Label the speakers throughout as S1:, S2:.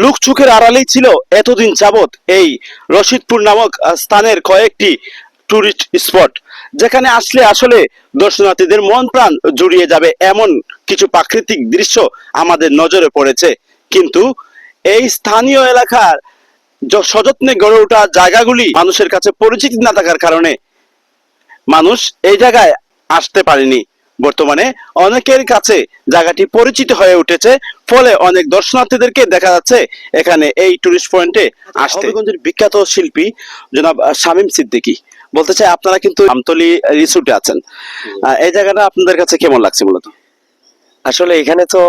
S1: Look চোখের আড়ালেই ছিল এতদিন যাবৎ এই রশিদপুর নামক স্থানের কয়েকটি টুরিস্ট স্পট, যেখানে আসলে আসলে দর্শনার্থীদের মন প্রাণ জুড়িয়ে যাবে এমন কিছু প্রাকৃতিক দৃশ্য আমাদের নজরে পড়েছে। কিন্তু এই স্থানীয় এলাকার সযত্নে গড়ে ওঠা জায়গাগুলি মানুষের কাছে পরিচিতি না থাকার কারণে মানুষ এই জায়গায় আসতে পারেনি। বর্তমানে অনেকের কাছে জায়গাটি পরিচিত হয়ে উঠেছে, ফলে অনেক দর্শনার্থীদেরকে দেখা যাচ্ছে এখানে এই টুরিস্ট পয়েন্টে আসতে। হবিগঞ্জের বিখ্যাত শিল্পী জনাব শামীম সিদ্দিকী বলতে চাই, আপনারা কিন্তু আমতলী রিসোর্টে আছেন, এই জায়গাটা আপনাদের কাছে কেমন লাগছে মূলত?
S2: আসলে এখানে তো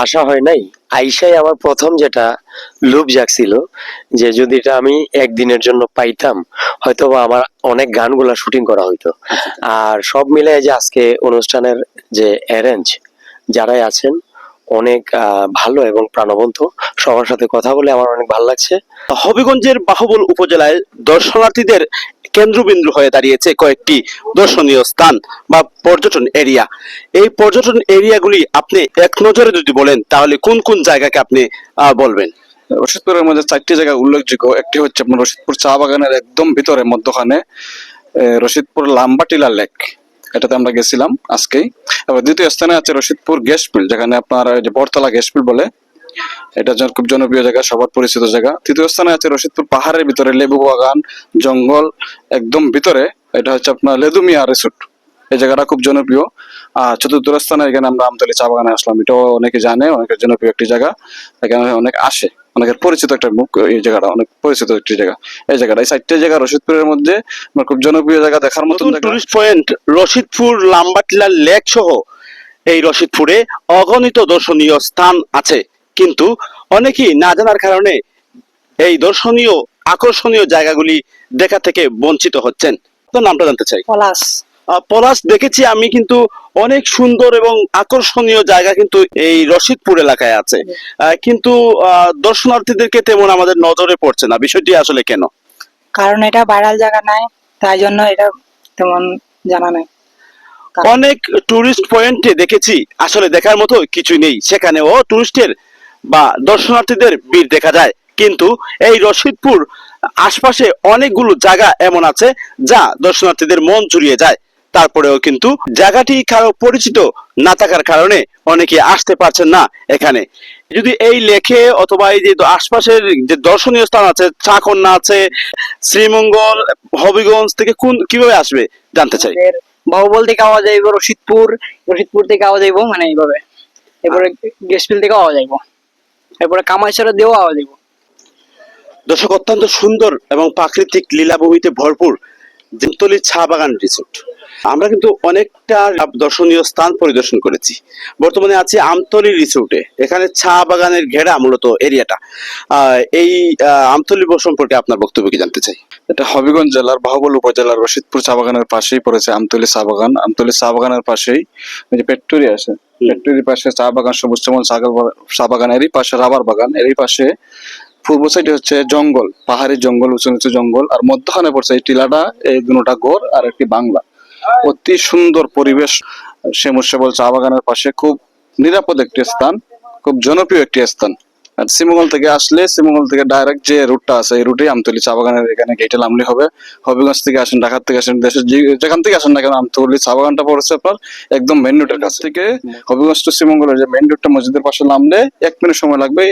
S2: আসা হয় নাই, আইসাই আমার প্রথম যেটা লোভ জাগছিল যে যদি এটা আমি একদিনের জন্য পাইতাম হয়তো বা আমার অনেক গানগুলা শুটিং করা হইতো। আর সব মিলে যে আজকে অনুষ্ঠানের যে অ্যারেঞ্জ যারাই আছেন অনেক ভালো এবং প্রাণবন্ত, সবার সাথে কথা বলে আমার অনেক ভালো লাগছে।
S1: হবিগঞ্জের বাহুবল উপজেলায় দর্শনার্থীদের কেন্দ্রবিন্দু হয়ে দাঁড়িয়েছে কয়েকটি দর্শনীয় স্থান বা পর্যটন এরিয়া। এই পর্যটন এরিয়াগুলি আপনি এক নজরে যদি বলেন তাহলে কোন কোন জায়গাকে আপনি বলবেন?
S3: রশিদপুরের মধ্যে 4টি জায়গা উল্লেখযোগ্য। একটি হচ্ছে আপনার রশিদপুর চা বাগানের একদম ভিতরে মধ্যখানে রশিদপুর লাম্বাটিলা লেক, এটাতে আমরা গেছিলাম আজকেই। এবার দ্বিতীয় স্থানে আছে রশিদপুর গ্যাস মিল, যেখানে আপনার যে বরতলা গ্যাস মিল বলে, এটা খুব জনপ্রিয় জায়গা, সবার পরিচিত জায়গা। তৃতীয় স্থানে আছে রশিদপুর পাহাড়ের ভিতরে লেবু বাগান জঙ্গল একদম ভিতরে, এটা হচ্ছে আপনার লেদুমিয়া রিসোর্ট, এই জায়গাটা খুব জনপ্রিয়। আর চতুর্থ স্থানে এখানে আমরা আমতলী চা বাগানে আসলাম, এটাও অনেকে জানে, অনেকের জনপ্রিয় একটি জায়গা, এখানে অনেক আসে, অনেকের পরিচিত একটা মুখ, এই জায়গাটা অনেক পরিচিত একটি জায়গা। এই জায়গাটা এই 4টে জায়গা রশিদপুরের মধ্যে খুব জনপ্রিয় জায়গা, দেখার মতন
S1: টুরিস্ট পয়েন্ট রশিদপুর লাম্বাটিলা লেক সহ এই রশিদপুরে অগণিত দর্শনীয় স্থান আছে, কিন্তু অনেকেই না জানার কারণে এই দর্শনীয় আকর্ষণীয় জায়গাগুলি দেখা থেকে বঞ্চিত হচ্ছেন। তো নামটা জানতে চাই।
S4: পলাশ।
S1: পলাশ, দেখেছি আমি কিন্তু অনেক সুন্দর এবং আকর্ষণীয় জায়গা কিন্তু এই রশিদপুর এলাকায় আছে, কিন্তু দর্শনার্থীদেরকে তেমন আমাদের নজরে পড়ছে না। বিষয়টি আসলে কেন?
S4: কারণ এটা ভাইরাল জায়গা নাই, তাই জন্য এটা তেমন জানা নাই।
S1: অনেক টুরিস্ট পয়েন্টে দেখেছি আসলে দেখার মতো কিছু নেই, সেখানেও টুরিস্টের বা দর্শনার্থীদের ভিড় দেখা যায়, কিন্তু এই রশিদপুর আশপাশে অনেকগুলো জায়গা এমন আছে যা দর্শনার্থীদের মন জুড়িয়ে যায়। তারপরেও কিন্তু জায়গাটি কারো পরিচিত না থাকার কারণে অনেকে আসতে পারছেন না এখানে। যদি এই লেখে অথবা এই যে আশপাশের যে দর্শনীয় স্থান আছে, চাকন্যা আছে, শ্রীমঙ্গল, হবিগঞ্জ থেকে কিভাবে আসবে জানতে চাই।
S4: বাহুবল থেকে আওয়া যাইব রশিদপুর, রশিদপুর থেকে আওয়া যাইব মানে এইভাবে, এরপরে গেস্টফিল থেকে আওয়া যাইব, এরপরে কামাইছড়া দিয়েও আওয়া যাইব।
S1: দর্শক, অত্যন্ত সুন্দর এবং প্রাকৃতিক লীলাভূমিতে ভরপুর আমতলী চা বাগান রিসোর্ট। আমরা কিন্তু অনেকটা দর্শনীয় স্থান পরিদর্শন করেছি। বর্তমানে আছি আমতলী রিসোর্টে, এখানে চা বাগানের ঘেরা মূলত এরিয়াটা। এই আমতলী সম্পর্কে আপনার বক্তব্য কি জানতে চাই।
S3: এটা হবিগঞ্জ জেলার বাহুবল উপজেলার রশিদপুর চা বাগানের পাশেই পড়েছে আমতলী চা বাগান। আমতলী চা বাগানের পাশেই যে পেট্টুরি আছে, পেট্টুরির পাশে চা বাগান, সবুজ শ্যামল চা বাগান, এরই পাশে রাবার বাগান, এরই পাশে পূর্ব সাইডে হচ্ছে জঙ্গল, পাহাড়ি জঙ্গল, উঁচু নিচু জঙ্গল, আর মধ্যখানে পড়ছে এই টিলাটা, এই দুটা গড় আর একটি বাংলা। অতি সুন্দর পরিবেশ শ্যামল চা বাগানের পাশে, খুব নিরাপদ একটি স্থান, খুব জনপ্রিয় একটি স্থান। আর শ্রীমঙ্গল থেকে আসলে, শ্রীমঙ্গল থেকে ডাইরেক্ট যে রুটটা আছে এই রুটে আমতলী চা বাগানের এখানে গেটে নামলে হবে। হবিগঞ্জ থেকে আসেন, ঢাকা থেকে আসেন, দেশের যেখান থেকে আসেন না কেন, আমতলী চা বাগানটা পড়েছে আপনার একদম মেন রুটের কাছ থেকে। হবিগঞ্জ টু শ্রীমঙ্গলের যে মেন রুটটা, মসজিদের পাশে নামলে 1 মিনিট সময় লাগবে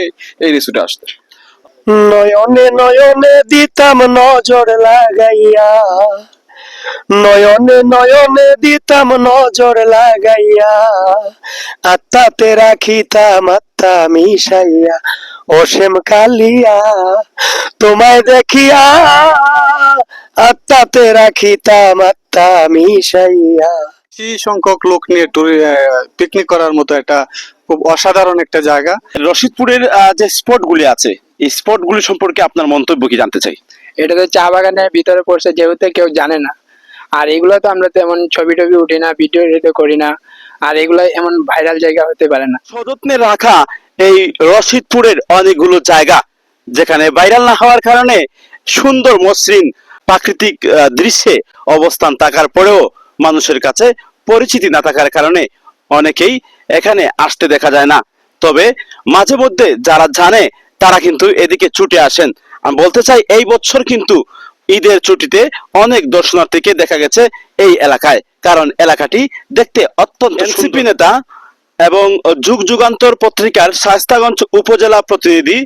S3: এই রিসোর্টে আসতে।
S2: নয়নে নয়নে দিতাম নজর লাগাইয়া, নয়নে নয়নে দিতাম নজর লাগাইয়া, আত্মাতে রাখিতাম আত্মা মিশাইয়া, অসীম কালিয়া তোমায় দেখিয়া, আত্মাতে রাখিতাম আত্মা মিশাইয়া।
S3: বেশি সংখ্যক লোক নিয়ে পিকনিক করার মতো একটা খুব অসাধারণ একটা জায়গা।
S1: রশিদপুরের যে স্পট গুলি আছে, এই স্পট গুলি সম্পর্কে আপনার মন্তব্য কি জানতে চাই।
S4: এটা তো চা বাগানের ভিতরে পড়ছে, যেহেতু কেউ জানে না, আর এগুলো তো আমরা তেমন ছবি টবি উঠি না, ভিডিও এডিট করি না, আর এগুলো এমন ভাইরাল জায়গা হতে পারে না।
S1: সযত্নে রাখা এই রশিদপুরের অনেকগুলো জায়গা, যেখানে ভাইরাল না হওয়ার কারণে সুন্দর মসৃণ প্রাকৃতিক দৃশ্যে অবস্থান থাকার পরেও মানুষের কাছে পরিচিতি না থাকার কারণে অনেকেই এখানে আসতে দেখা যায় না। তবে মাঝে মধ্যে যারা জানে তারা কিন্তু এদিকে ছুটে আসেন। আমি বলতে চাই এই বছর কিন্তু ঈদের ছুটিতে অনেক দর্শনার্থীকে দেখা গেছে এই এলাকায়, কারণ এলাকাটি দেখতে অত্যন্ত এনসিপি নেতা এবং যুগ যুগান্তর পত্রিকার শায়েস্তাগঞ্জ উপজেলা প্রতিনিধি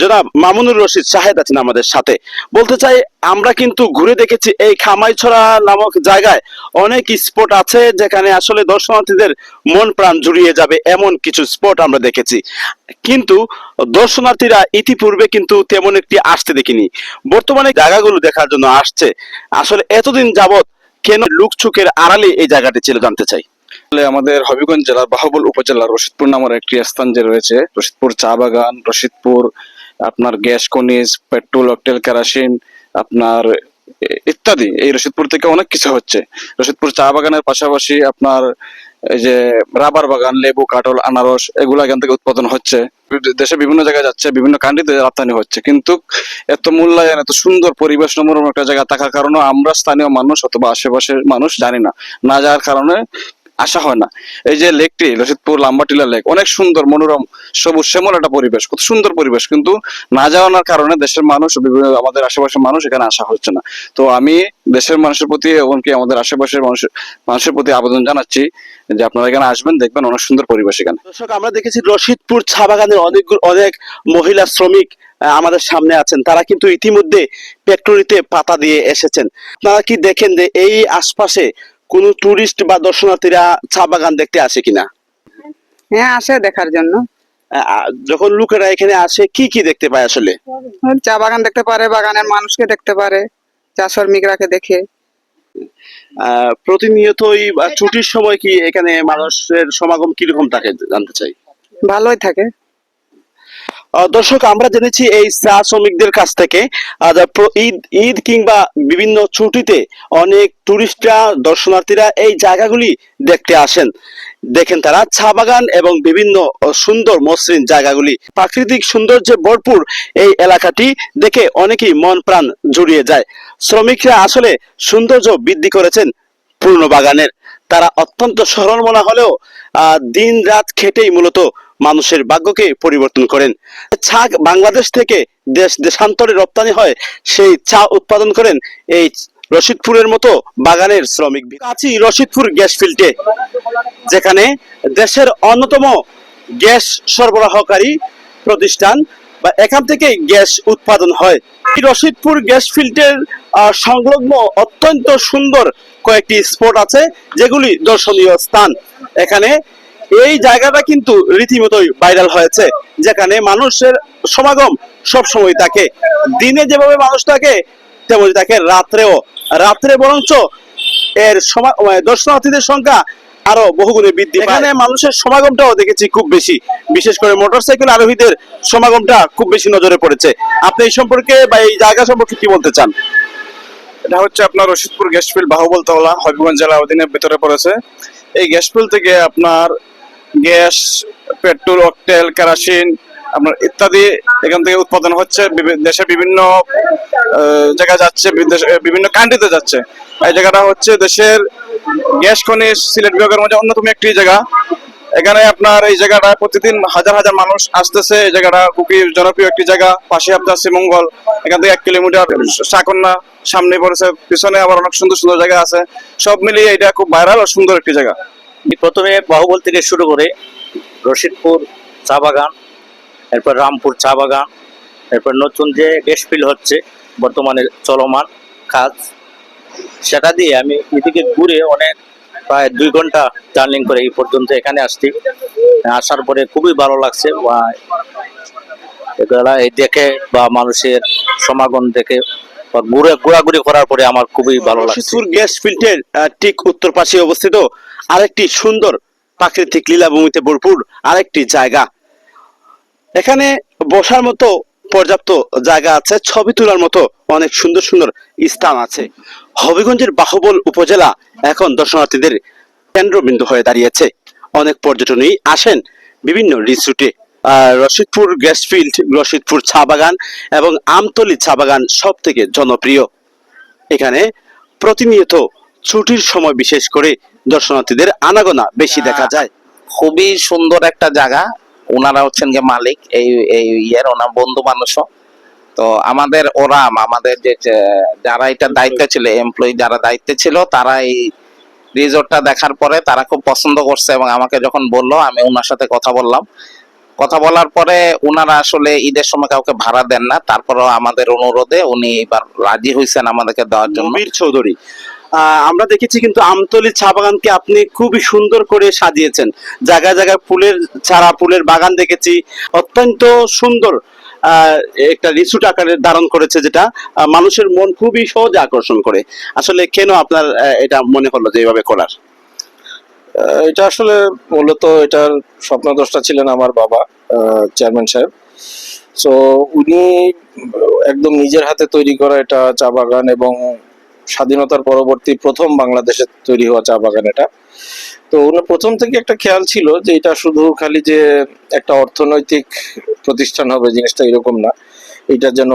S1: জনাব মামুনুর রশিদ শাহেদ আছেন আমাদের সাথে। বলতে চাই আমরা কিন্তু ঘুরে দেখেছি এই খামাইছড়া নামক জায়গায় অনেক স্পট আছে যেখানে আসলে দর্শনার্থীদের মন প্রাণ জুড়িয়ে যাবে এমন কিছু স্পট আমরা দেখেছি, কিন্তু দর্শনার্থীরা ইতিপূর্বে কিন্তু তেমন একটি আসতে দেখিনি। বর্তমানে জায়গাগুলো দেখার জন্য আসছে। আসলে এতদিন যাবত কেন লুকছুকের আড়ালে এই জায়গাটি ছিল জানতে চাই।
S3: আসলে আমাদের হবিগঞ্জ জেলার বাহুবল উপজেলার রশিদপুর নামের একটি স্থান যে রয়েছে, রশিদপুর চা বাগান, রশিদপুর আপনার গ্যাস খনিজ, পেট্রোল, অকটেল, কেরোসিন, আপনার ইত্যাদি। এই রশিদপুর থেকে অনেক কিছু হচ্ছে। রশিদপুর চা বাগানের পাশাপাশি আপনার এই যে রাবার বাগান, লেবু, কাঁঠাল, আনারস এগুলো এখান থেকে উৎপাদন হচ্ছে। দেশে বিভিন্ন জায়গায় যাচ্ছে, বিভিন্ন কান্ট্রিতে রপ্তানি হচ্ছে, কিন্তু এত মূল্যায়ন, এত সুন্দর পরিবেশ, মনোরম একটা জায়গা থাকার কারণে আমরা স্থানীয় মানুষ অথবা আশেপাশের মানুষ জানি না, না যাওয়ার কারণে আসা হয় না। এই যে লেকটি রশিদপুর লাম্বাটিলা লেক অনেক সুন্দর, মনোরম, সবুজ শ্যামল একটা পরিবেশ, কত সুন্দর পরিবেশ, কিন্তু না যাওয়ার কারণে দেশের মানুষ, বিভিন্ন আমাদের আশেপাশের মানুষ এখানে আসা হচ্ছে না। তো আমি দেশের মানুষের প্রতি এমনকি আমাদের আশেপাশের মানুষের প্রতি আবেদন জানাচ্ছি যে আপনারা এখানে আসবেন, দেখবেন অনেক সুন্দর পরিবেশ এখানে।
S1: দর্শক, আমরা দেখেছি রশিদপুর চা বাগানের অনেক মহিলা শ্রমিক আমাদের সামনে আছেন। তারা কিন্তু ইতিমধ্যে ফ্যাক্টরিতে পাতা দিয়ে এসেছেন। আপনারা কি দেখেন যে এই আশপাশে কোনো টুরিস্ট বা দর্শনার্থীরা চা বাগান দেখতে আসে কিনা?
S5: হ্যাঁ, আসে দেখার জন্য।
S1: যখন লোকেরা এখানে আসে কি কি দেখতে পায় আসলে?
S5: চা বাগান দেখতে পারে, বাগানের মানুষকে দেখতে পারে, চা শ্রমিকরাকে দেখে।
S1: প্রতিনিয়তই বা ছুটির সময় কি এখানে মানুষের সমাগম কিরকম থাকে জানতে চাই।
S5: ভালোই থাকে।
S1: দর্শক, আমরা জেনেছি এই চা শ্রমিকদের কাছ থেকে ঈদ ঈদ কিংবা বিভিন্ন ছুটিতে অনেক টুরিস্টরা, দর্শনার্থীরা এই জায়গাগুলি দেখতে আসেন। দেখেন তারা চা বাগান এবং বিভিন্ন সুন্দর মসৃণ জায়গাগুলি, প্রাকৃতিক সৌন্দর্যে ভরপুর এই এলাকাটি দেখে অনেকেই মন প্রাণ জুড়িয়ে যায়। শ্রমিকরা আসলে সৌন্দর্য বৃদ্ধি করেছেন পুরনো বাগানের। তারা অত্যন্ত সরল মনা হলেও দিন রাত খেটেই মূলত মানুষের ভাগ্যকে পরিবর্তন করেন। চা বাংলাদেশ থেকে দেশান্তরে রপ্তানি হয়, সেই চা উৎপাদন করেন এই রশিদপুরের মতো বাগানের শ্রমিক। আছি রশিদপুর গ্যাস ফিল্ডে, যেখানে দেশের অন্যতম গ্যাস সরবরাহকারী প্রতিষ্ঠান বা এখান থেকে গ্যাস উৎপাদন হয়। এই রশিদপুর গ্যাস ফিল্ডের সংলগ্ন অত্যন্ত সুন্দর কয়েকটি স্পট আছে যেগুলি দর্শনীয় স্থান। এখানে এই জায়গাটা কিন্তু রীতিমতোই ভাইরাল হয়েছে, যেখানে মানুষের সমাগম সব সময় থাকে। দিনে যেভাবে মানুষ থাকে তেমনি থাকে রাত্রে বরঞ্চ এর দর্শনার্থীদের সংখ্যা আরো বহুগুণে বৃদ্ধি। এখানে মানুষের সমাগমটাও দেখেছি খুব বেশি, বিশেষ করে মোটরসাইকেল আরোহীদের সমাগমটা খুব বেশি নজরে পড়েছে। আপনি এই সম্পর্কে বা এই জায়গা সম্পর্কে কি বলতে চান?
S3: এটা হচ্ছে আপনার রশিদপুর গ্যাস ফিল্ড, বাহুবল তলা, হবিগঞ্জ জেলার অধীনের ভিতরে পড়েছে। এই গ্যাস ফিল্ড থেকে আপনার গ্যাস, পেট্রোল, অকটেল, কেরোসিন আপনার ইত্যাদি এখান থেকে উৎপাদন হচ্ছে। দেশের বিভিন্ন জায়গায় যাচ্ছে, বিভিন্ন কান্ট্রিতে যাচ্ছে। এই জায়গাটা হচ্ছে দেশের গ্যাস খনিজ সিলেট বিভাগের মধ্যে অন্যতম একটি জায়গা। এখানে আপনার এই জায়গাটা প্রতিদিন হাজার হাজার মানুষ আসতেছে। এই জায়গাটা খুবই জনপ্রিয় একটি জায়গা। পাশে আপনার শ্রীমঙ্গল, এখান থেকে 1 কিলোমিটার। সাকন্যা সামনে পড়েছে, পিছনে আবার অনেক সুন্দর সুন্দর জায়গা আছে। সব মিলিয়ে এটা খুব ভাইরাল আর সুন্দর একটি জায়গা।
S6: প্রথমে বাহুবল থেকে শুরু করে রশিদপুর চা বাগান, এরপর রামপুর চা বাগান, এরপর নতুন যে গ্যাস ফিল্ড হচ্ছে বর্তমানে চলমান কাজ, সেটা দিয়ে আমি এদিকে ঘুরে অনেক প্রায় 2 ঘন্টা জার্নি করে এই পর্যন্ত এখানে আসছি। আসার পরে খুবই ভালো লাগছে এগুলা এই দেখে বা মানুষের সমাগম দেখে বা ঘোরাঘুরি করার পরে আমার খুবই ভালো লাগছে।
S1: রশিদপুর গ্যাস ফিল্ডের ঠিক উত্তর পাশে অবস্থিত আরেকটি সুন্দর প্রাকৃতিক লীলাভূমিতে ভরপুর আরেকটি জায়গা। এখানে বসার মতো পর্যাপ্ত জায়গা আছে, ছবি তোলার মতো অনেক সুন্দর সুন্দর স্থান আছে। হবিগঞ্জের বাহুবল উপজেলা এখন দর্শনার্থীদের কেন্দ্রবিন্দু হয়ে দাঁড়িয়েছে। অনেক পর্যটনই আসেন বিভিন্ন রিসোর্টে। রশিদপুর গ্যাস ফিল্ড, রশিদপুর চা বাগান এবং আমতলী চা বাগান সব থেকে জনপ্রিয়। এখানে প্রতিনিয়ত ছুটির সময় বিশেষ করে দর্শনার্থীদের আনাগোনা বেশি দেখা যায়।
S6: খুবই সুন্দর একটা জায়গা,
S7: ওনারা হচ্ছেন গিয়ে মালিক এই এই ইয়ের, ওনার বন্ধু মানুষও। তো আমাদের আমাদের যারা এটা দায়িত্বে ছিল, এমপ্লয়ি যারা দায়িত্বে ছিল, তারা এই রিসোর্টটা দেখার পরে তারা খুব পছন্দ করছে এবং আমাকে যখন বললো, আমি ওনার সাথে কথা বললাম। কথা বলার পরে ওনারা আসলে ঈদের সময় কাউকে ভাড়া দেন না, তারপরেও আমাদের অনুরোধে উনি এবার রাজি হয়েছেন আমাদেরকে দেওয়ার জন্য।
S1: নবীর চৌধুরী, আমরা দেখেছি কিন্তু আমতলী চা বাগানকে আপনি খুবই সুন্দর করে সাজিয়েছেন। জায়গায় জায়গায় ফুলের চারা, ফুলের বাগান দেখেছি, অত্যন্ত সুন্দর একটা রিসোর্ট আকারে ধারণ করেছে, যেটা মানুষের মন খুবই সহজে আকর্ষণ করে। আসলে কেন আপনার এটা মনে হলো যে এইভাবে করার?
S8: এটা আসলে মূলত এটার স্বপ্নদ্রষ্টা ছিলেন আমার বাবা, চেয়ারম্যান সাহেব। সো উনি একদম নিজের হাতে তৈরি করা এটা চা বাগান, এবং স্বাধীনতার পরবর্তী প্রথম বাংলাদেশে তৈরি হওয়া চা বাগান এটা। তো ওনার প্রথম থেকে একটা খেয়াল ছিল যে এটা শুধু খালি যে একটা অর্থনৈতিক প্রতিষ্ঠান হবে, জিনিসটা এরকম না। এটা যেন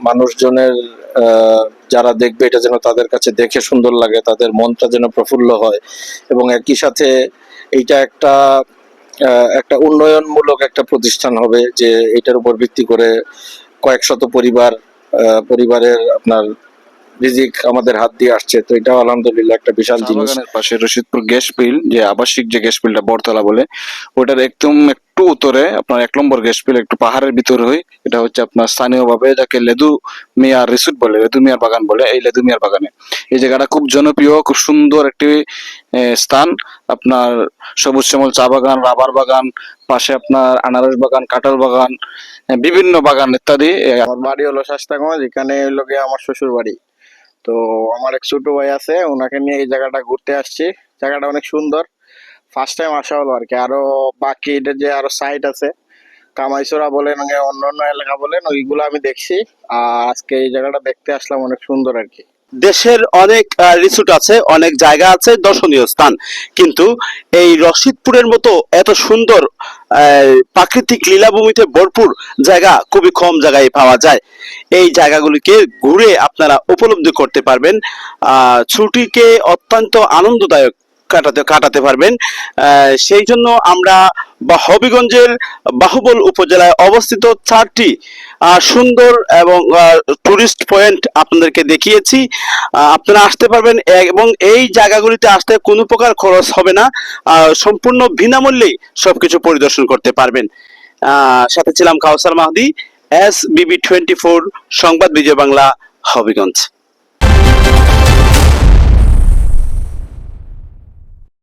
S8: মানুষজনের যারা দেখবে এটা যেন তাদের কাছে দেখে সুন্দর লাগে, তাদের মনটা যেন প্রফুল্ল হয়, এবং একই সাথে এইটা একটা উন্নয়নমূলক একটা প্রতিষ্ঠান হবে, যে এটার উপর ভিত্তি করে কয়েক শত পরিবারের আপনার রিজিক আমাদের হাত দিয়ে আসছে। তো এটাও আলহামদুলিল্লাহ একটা বিশাল
S3: চা
S8: জিনিস।
S3: বাগানের পাশে রশিদপুর গ্যাস ফিল্ড, যে আবাসিক যে গ্যাস ফিল্ডটা বটতলা বলে, ওটার একদম একটু উত্তরে আপনার 1 নম্বর গ্যাস ফিল্ড, একটু পাহাড়ের ভিতরে হয়। এটা হচ্ছে আপনার স্থানীয়ভাবে যাকে লেদু মিয়ার রিসোর্ট বলে, লেদু মিয়ার বাগান বলে। এই লেদু মিয়ার বাগানে এই জায়গাটা খুব জনপ্রিয়, খুব সুন্দর একটি স্থান। আপনার সবুজ শ্যামল চা বাগান, রাবার বাগান, পাশে আপনার আনারস বাগান, কাঁঠাল বাগান, বিভিন্ন বাগান ইত্যাদি।
S8: আমার বাড়ি হলো শাস্তাগঞ্জ, এখানে হলো গিয়ে আমার শ্বশুর বাড়ি। তো আমার এক ছোট ভাই আছে, ওনাকে নিয়ে এই জায়গাটা ঘুরতে আসছি। জায়গাটা অনেক সুন্দর, ফার্স্ট টাইম আসা হলো আর কি। আরো বাকি এটা যে আরো সাইট আছে, কামাইছড়া বলেন, অন্য অন্য এলাকা বলেন, ওইগুলো আমি দেখছি। আর আজকে এই জায়গাটা দেখতে আসলাম, অনেক সুন্দর আর কি।
S1: দেশের অনেক রিসোর্ট আছে, অনেক জায়গা আছে, দর্শনীয় স্থান, কিন্তু এই রশিদপুরের মতো এত সুন্দর প্রাকৃতিক লীলাভূমিতে ভরপুর জায়গা খুবই কম জায়গায় পাওয়া যায়। এই জায়গাগুলিকে ঘুরে আপনারা উপলব্ধি করতে পারবেন, ছুটিকে অত্যন্ত আনন্দদায়ক কাটাতে পারবেন। সেই জন্য আমরা হবিগঞ্জের বাহুবল উপজেলায় অবস্থিত 4টি সুন্দর এবং টুরিস্ট পয়েন্ট আপনাদেরকে দেখিয়েছি। আপনারা আসতে পারবেন এবং এই জায়গাগুলিতে আসতে কোনো প্রকার খরচ হবে না, সম্পূর্ণ বিনামূল্যেই সবকিছু পরিদর্শন করতে পারবেন। সাথে ছিলাম কাউসার মাহদি, SBB 24 সংবাদ বিজয় বাংলা, হবিগঞ্জ।